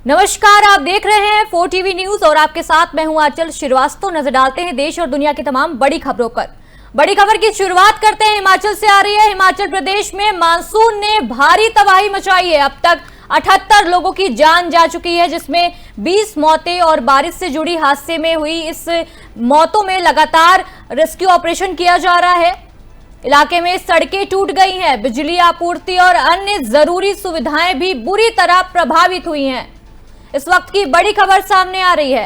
नमस्कार, आप देख रहे हैं 4 टीवी न्यूज और आपके साथ मैं हूं आंचल श्रीवास्तव। नजर डालते हैं देश और दुनिया की तमाम बड़ी खबरों पर। बड़ी खबर की शुरुआत करते हैं हिमाचल से आ रही है। हिमाचल प्रदेश में मानसून ने भारी तबाही मचाई है। अब तक 78 लोगों की जान जा चुकी है, जिसमें 20 मौतें और बारिश से जुड़ी हादसे में हुई इस मौतों में लगातार रेस्क्यू ऑपरेशन किया जा रहा है। इलाके में सड़कें टूट गई हैं, बिजली आपूर्ति और अन्य जरूरी सुविधाएं भी बुरी तरह प्रभावित हुई हैं। इस वक्त की बड़ी खबर सामने आ रही है।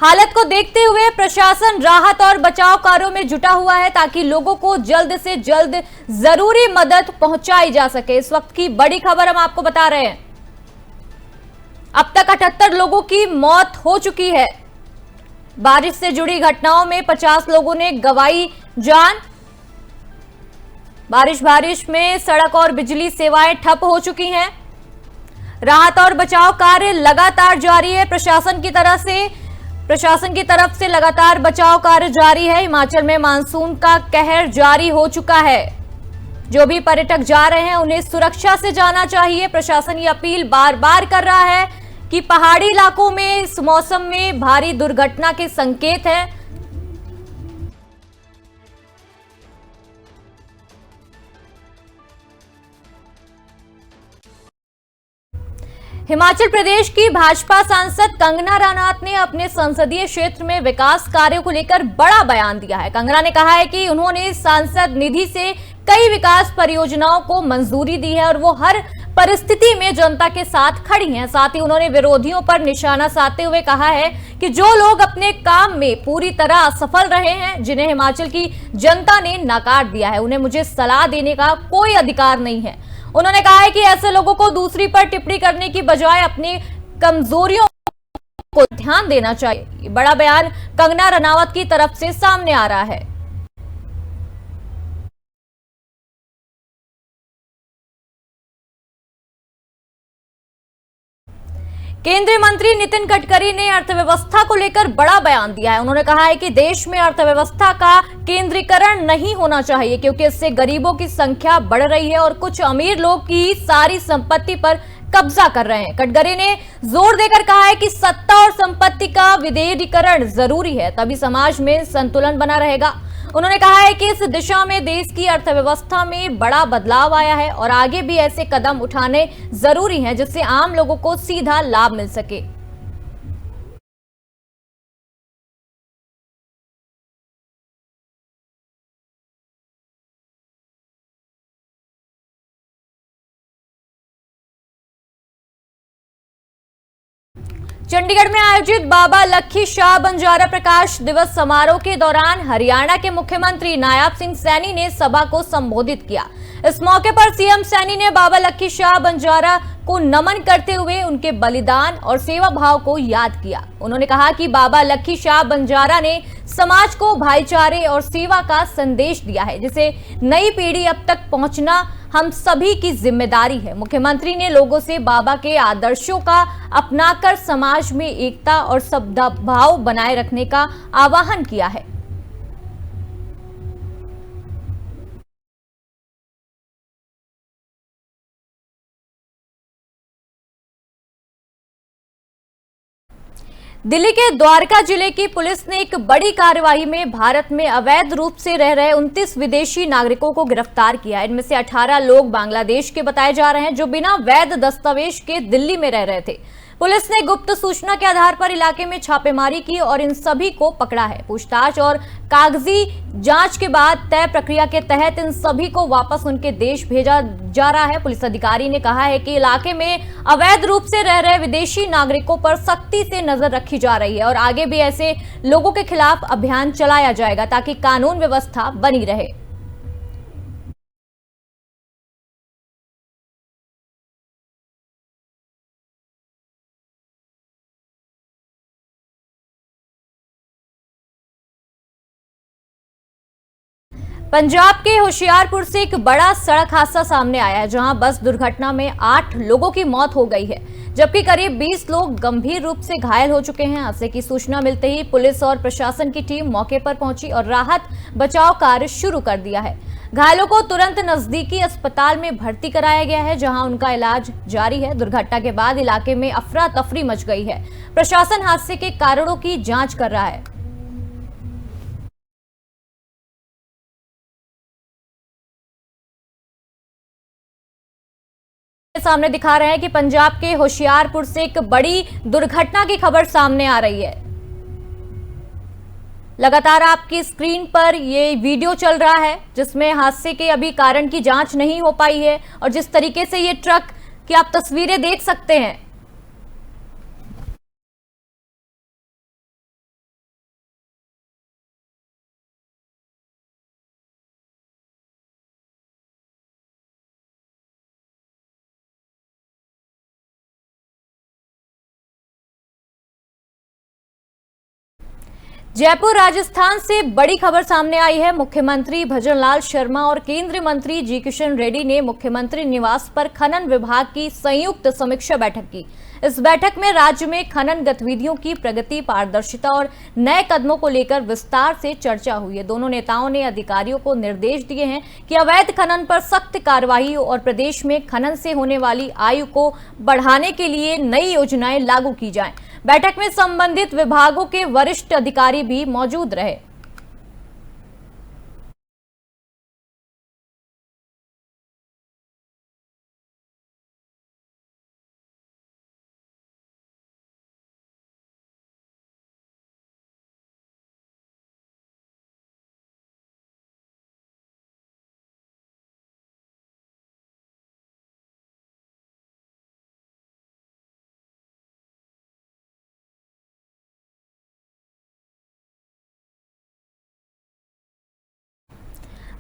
हालत को देखते हुए प्रशासन राहत और बचाव कार्यों में जुटा हुआ है ताकि लोगों को जल्द से जल्द जरूरी मदद पहुंचाई जा सके। इस वक्त की बड़ी खबर हम आपको बता रहे हैं। अब तक 78 लोगों की मौत हो चुकी है। बारिश से जुड़ी घटनाओं में 50 लोगों ने गंवाई जान। बारिश में सड़क और बिजली सेवाएं ठप हो चुकी हैं। राहत और बचाव कार्य लगातार जारी है। प्रशासन की तरफ से लगातार बचाव कार्य जारी है। हिमाचल में मानसून का कहर जारी हो चुका है। जो भी पर्यटक जा रहे हैं उन्हें सुरक्षा से जाना चाहिए। प्रशासन ये अपील बार बार कर रहा है कि पहाड़ी इलाकों में इस मौसम में भारी दुर्घटना के संकेत हैं। हिमाचल प्रदेश की भाजपा सांसद कंगना रनौत ने अपने संसदीय क्षेत्र में विकास कार्यों को लेकर बड़ा बयान दिया है। कंगना ने कहा है कि उन्होंने सांसद निधि से कई विकास परियोजनाओं को मंजूरी दी है और वो हर परिस्थिति में जनता के साथ खड़ी हैं। साथ ही उन्होंने विरोधियों पर निशाना साधते हुए कहा है कि जो लोग अपने काम में पूरी तरह असफल रहे हैं, जिन्हें हिमाचल की जनता ने नकार दिया है, उन्हें मुझे सलाह देने का कोई अधिकार नहीं है। उन्होंने कहा है कि ऐसे लोगों को दूसरी पर टिप्पणी करने की बजाय अपनी कमजोरियों को ध्यान देना चाहिए। ये बड़ा बयान कंगना रनौत की तरफ से सामने आ रहा है। केंद्रीय मंत्री नितिन गडकरी ने अर्थव्यवस्था को लेकर बड़ा बयान दिया है। उन्होंने कहा है कि देश में अर्थव्यवस्था का केंद्रीकरण नहीं होना चाहिए, क्योंकि इससे गरीबों की संख्या बढ़ रही है और कुछ अमीर लोग की सारी संपत्ति पर कब्जा कर रहे हैं। गडकरी ने जोर देकर कहा है कि सत्ता और संपत्ति का विकेंद्रीकरण जरूरी है, तभी समाज में संतुलन बना रहेगा। उन्होंने कहा है कि इस दिशा में देश की अर्थव्यवस्था में बड़ा बदलाव आया है और आगे भी ऐसे कदम उठाने जरूरी हैं जिससे आम लोगों को सीधा लाभ मिल सके। चंडीगढ़ में आयोजित बाबा लक्खी शाह बंजारा प्रकाश दिवस समारोह के दौरान हरियाणा के मुख्यमंत्री नायब सिंह सैनी ने सभा को संबोधित किया। इस मौके पर सीएम सैनी ने बाबा लक्खी शाह बंजारा को नमन करते हुए उनके बलिदान और सेवा भाव को याद किया। उन्होंने कहा कि बाबा लक्खी शाह बंजारा ने समाज को भाईचारे और सेवा का संदेश दिया है, जिसे नई पीढ़ी अब तक पहुंचना हम सभी की जिम्मेदारी है। मुख्यमंत्री ने लोगों से बाबा के आदर्शों का अपनाकर समाज में एकता और सद्भाव बनाए रखने का आह्वान किया है। दिल्ली के द्वारका जिले की पुलिस ने एक बड़ी कार्रवाई में भारत में अवैध रूप से रह रहे 29 विदेशी नागरिकों को गिरफ्तार किया है। इनमें से 18 लोग बांग्लादेश के बताए जा रहे हैं, जो बिना वैध दस्तावेज के दिल्ली में रह रहे थे। पुलिस ने गुप्त सूचना के आधार पर इलाके में छापेमारी की और इन सभी को पकड़ा है। पूछताछ और कागजी जांच के बाद तय प्रक्रिया के तहत इन सभी को वापस उनके देश भेजा जा रहा है। पुलिस अधिकारी ने कहा है कि इलाके में अवैध रूप से रह रहे विदेशी नागरिकों पर सख्ती से नजर रखी जा रही है और आगे भी ऐसे लोगों के खिलाफ अभियान चलाया जाएगा ताकि कानून व्यवस्था बनी रहे। पंजाब के होशियारपुर से एक बड़ा सड़क हादसा सामने आया है, जहां बस दुर्घटना में 8 लोगों की मौत हो गई है, जबकि करीब 20 लोग गंभीर रूप से घायल हो चुके हैं। हादसे की सूचना मिलते ही पुलिस और प्रशासन की टीम मौके पर पहुंची और राहत बचाव कार्य शुरू कर दिया है। घायलों को तुरंत नजदीकी अस्पताल में भर्ती कराया गया है, जहां उनका इलाज जारी है। दुर्घटना के बाद इलाके में अफरा तफरी मच गई है। प्रशासन हादसे के कारणों की जांच कर रहा है। सामने दिखा रहे हैं कि पंजाब के होशियारपुर से एक बड़ी दुर्घटना की खबर सामने आ रही है। लगातार आपकी स्क्रीन पर ये वीडियो चल रहा है, जिसमें हादसे के अभी कारण की जांच नहीं हो पाई है और जिस तरीके से ये ट्रक की आप तस्वीरें देख सकते हैं। जयपुर राजस्थान से बड़ी खबर सामने आई है। मुख्यमंत्री भजनलाल शर्मा और केंद्रीय मंत्री जी किशन रेड्डी ने मुख्यमंत्री निवास पर खनन विभाग की संयुक्त समीक्षा बैठक की। इस बैठक में राज्य में खनन गतिविधियों की प्रगति, पारदर्शिता और नए कदमों को लेकर विस्तार से चर्चा हुई है। दोनों नेताओं ने अधिकारियों को निर्देश दिए हैं कि अवैध खनन पर सख्त कार्रवाई और प्रदेश में खनन से होने वाली आयु को बढ़ाने के लिए नई योजनाएं लागू की जाएं। बैठक में संबंधित विभागों के वरिष्ठ अधिकारी भी मौजूद रहे।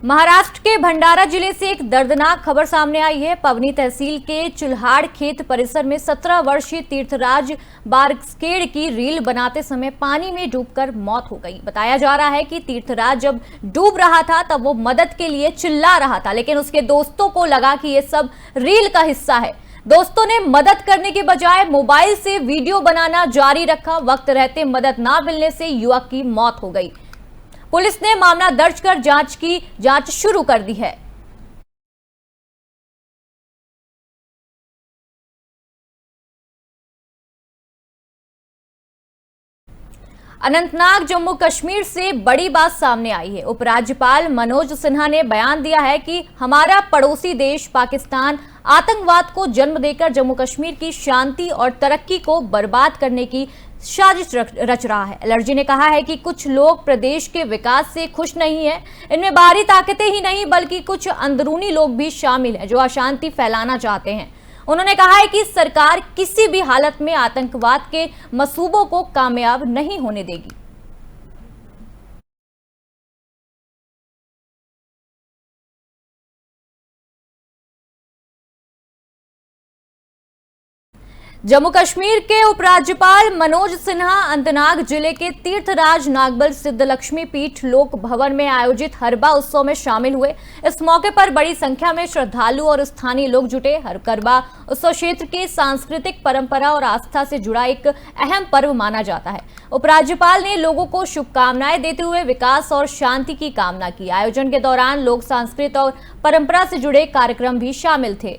महाराष्ट्र के भंडारा जिले से एक दर्दनाक खबर सामने आई है। पवनी तहसील के चुल्हाड़ खेत परिसर में 17 वर्षीय तीर्थराज बारस्केड़ की रील बनाते समय पानी में डूबकर मौत हो गई। बताया जा रहा है कि तीर्थराज जब डूब रहा था तब वो मदद के लिए चिल्ला रहा था, लेकिन उसके दोस्तों को लगा कि ये सब रील का हिस्सा है। दोस्तों ने मदद करने के बजाय मोबाइल से वीडियो बनाना जारी रखा। वक्त रहते मदद ना मिलने से युवक की मौत हो गई। पुलिस ने मामला दर्ज कर जांच शुरू कर दी है। अनंतनाग जम्मू कश्मीर से बड़ी बात सामने आई है। उपराज्यपाल मनोज सिन्हा ने बयान दिया है कि हमारा पड़ोसी देश पाकिस्तान आतंकवाद को जन्म देकर जम्मू कश्मीर की शांति और तरक्की को बर्बाद करने की साजिश रच रहा है। एलर्जी ने कहा है कि कुछ लोग प्रदेश के विकास से खुश नहीं है। इनमें बाहरी ताकतें ही नहीं बल्कि कुछ अंदरूनी लोग भी शामिल हैं जो अशांति फैलाना चाहते हैं। उन्होंने कहा है कि सरकार किसी भी हालत में आतंकवाद के मंसूबों को कामयाब नहीं होने देगी। जम्मू कश्मीर के उपराज्यपाल मनोज सिन्हा अनंतनाग जिले के तीर्थराज नागबल सिद्ध लक्ष्मी पीठ लोक भवन में आयोजित हरबा उत्सव में शामिल हुए। इस मौके पर बड़ी संख्या में श्रद्धालु और स्थानीय लोग जुटे। हरबा उत्सव क्षेत्र की सांस्कृतिक परंपरा और आस्था से जुड़ा एक अहम पर्व माना जाता है। उपराज्यपाल ने लोगों को शुभकामनाएं देते हुए विकास और शांति की कामना की। आयोजन के दौरान लोक संस्कृति और परंपरा से जुड़े कार्यक्रम भी शामिल थे।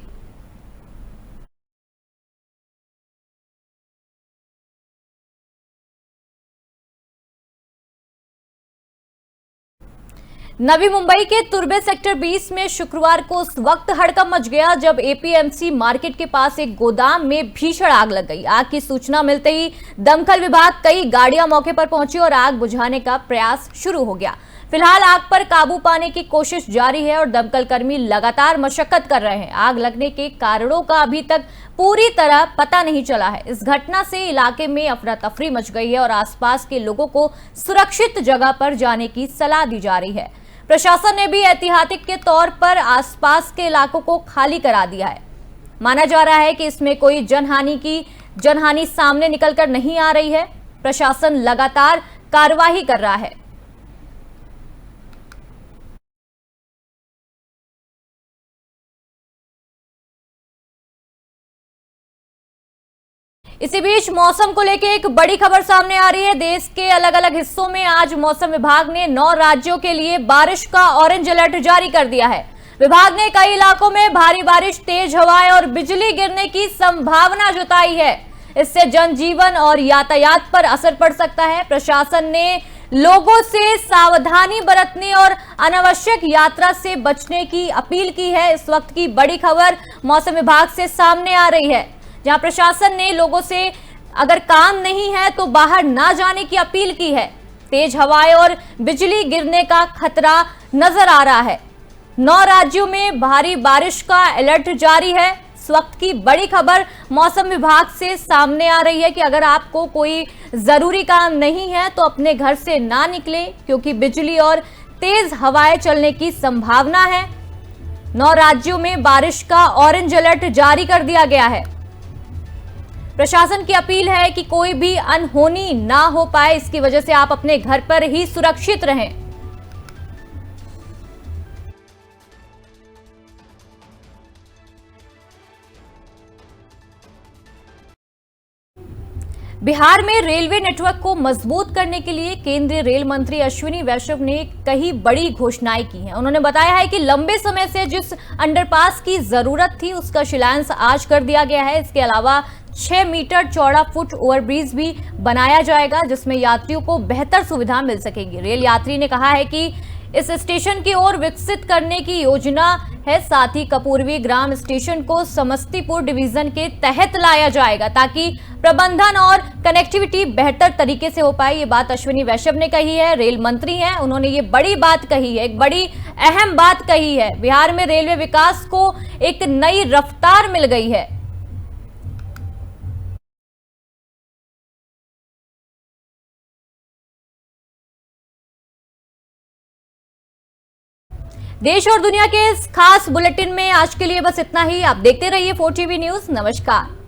नवी मुंबई के तुर्बे सेक्टर 20 में शुक्रवार को उस वक्त हड़कंप मच गया जब एपीएमसी मार्केट के पास एक गोदाम में भीषण आग लग गई। आग की सूचना मिलते ही दमकल विभाग कई गाड़ियां मौके पर पहुंची और आग बुझाने का प्रयास शुरू हो गया। फिलहाल आग पर काबू पाने की कोशिश जारी है और दमकल कर्मी लगातार मशक्कत कर रहे हैं। आग लगने के कारणों का अभी तक पूरी तरह पता नहीं चला है। इस घटना से इलाके में अफरा तफरी मच गई है और आसपास के लोगों को सुरक्षित जगह पर जाने की सलाह दी जा रही है। प्रशासन ने भी एहतियात के तौर पर आसपास के इलाकों को खाली करा दिया है। माना जा रहा है कि इसमें कोई जनहानि सामने निकलकर नहीं आ रही है। प्रशासन लगातार कार्रवाई कर रहा है। इसी बीच मौसम को लेकर एक बड़ी खबर सामने आ रही है। देश के अलग अलग हिस्सों में आज मौसम विभाग ने 9 राज्यों के लिए बारिश का ऑरेंज अलर्ट जारी कर दिया है। विभाग ने कई इलाकों में भारी बारिश, तेज हवाएं और बिजली गिरने की संभावना जताई है। इससे जनजीवन और यातायात पर असर पड़ सकता है। प्रशासन ने लोगों से सावधानी बरतने और अनावश्यक यात्रा से बचने की अपील की है। इस वक्त की बड़ी खबर मौसम विभाग से सामने आ रही है, जहां प्रशासन ने लोगों से अगर काम नहीं है तो बाहर ना जाने की अपील की है। तेज हवाएं और बिजली गिरने का खतरा नजर आ रहा है। 9 राज्यों में भारी बारिश का अलर्ट जारी है। इस वक्त की बड़ी खबर मौसम विभाग से सामने आ रही है कि अगर आपको कोई जरूरी काम नहीं है तो अपने घर से ना निकले, क्योंकि बिजली और तेज हवाएं चलने की संभावना है। 9 राज्यों में बारिश का ऑरेंज अलर्ट जारी कर दिया गया है। प्रशासन की अपील है कि कोई भी अनहोनी ना हो पाए, इसकी वजह से आप अपने घर पर ही सुरक्षित रहें। बिहार में रेलवे नेटवर्क को मजबूत करने के लिए केंद्रीय रेल मंत्री अश्विनी वैष्णव ने कई बड़ी घोषणाएं की हैं। उन्होंने बताया है कि लंबे समय से जिस अंडरपास की जरूरत थी उसका शिलान्यास आज कर दिया गया है। इसके अलावा 6 मीटर चौड़ा फुट ओवरब्रिज भी बनाया जाएगा, जिसमें यात्रियों को बेहतर सुविधा मिल सकेगी। रेल यात्री ने कहा है कि इस स्टेशन की ओर विकसित करने की योजना है। साथ ही कपूरवी ग्राम स्टेशन को समस्तीपुर डिवीजन के तहत लाया जाएगा, ताकि प्रबंधन और कनेक्टिविटी बेहतर तरीके से हो पाए। ये बात अश्विनी वैष्णव ने कही है, रेल मंत्री हैं, उन्होंने ये बड़ी बात कही है, एक बड़ी अहम बात कही है। बिहार में रेलवे विकास को एक नई रफ्तार मिल गई है। देश और दुनिया के इस खास बुलेटिन में आज के लिए बस इतना ही। आप देखते रहिए 4 टीवी न्यूज। नमस्कार।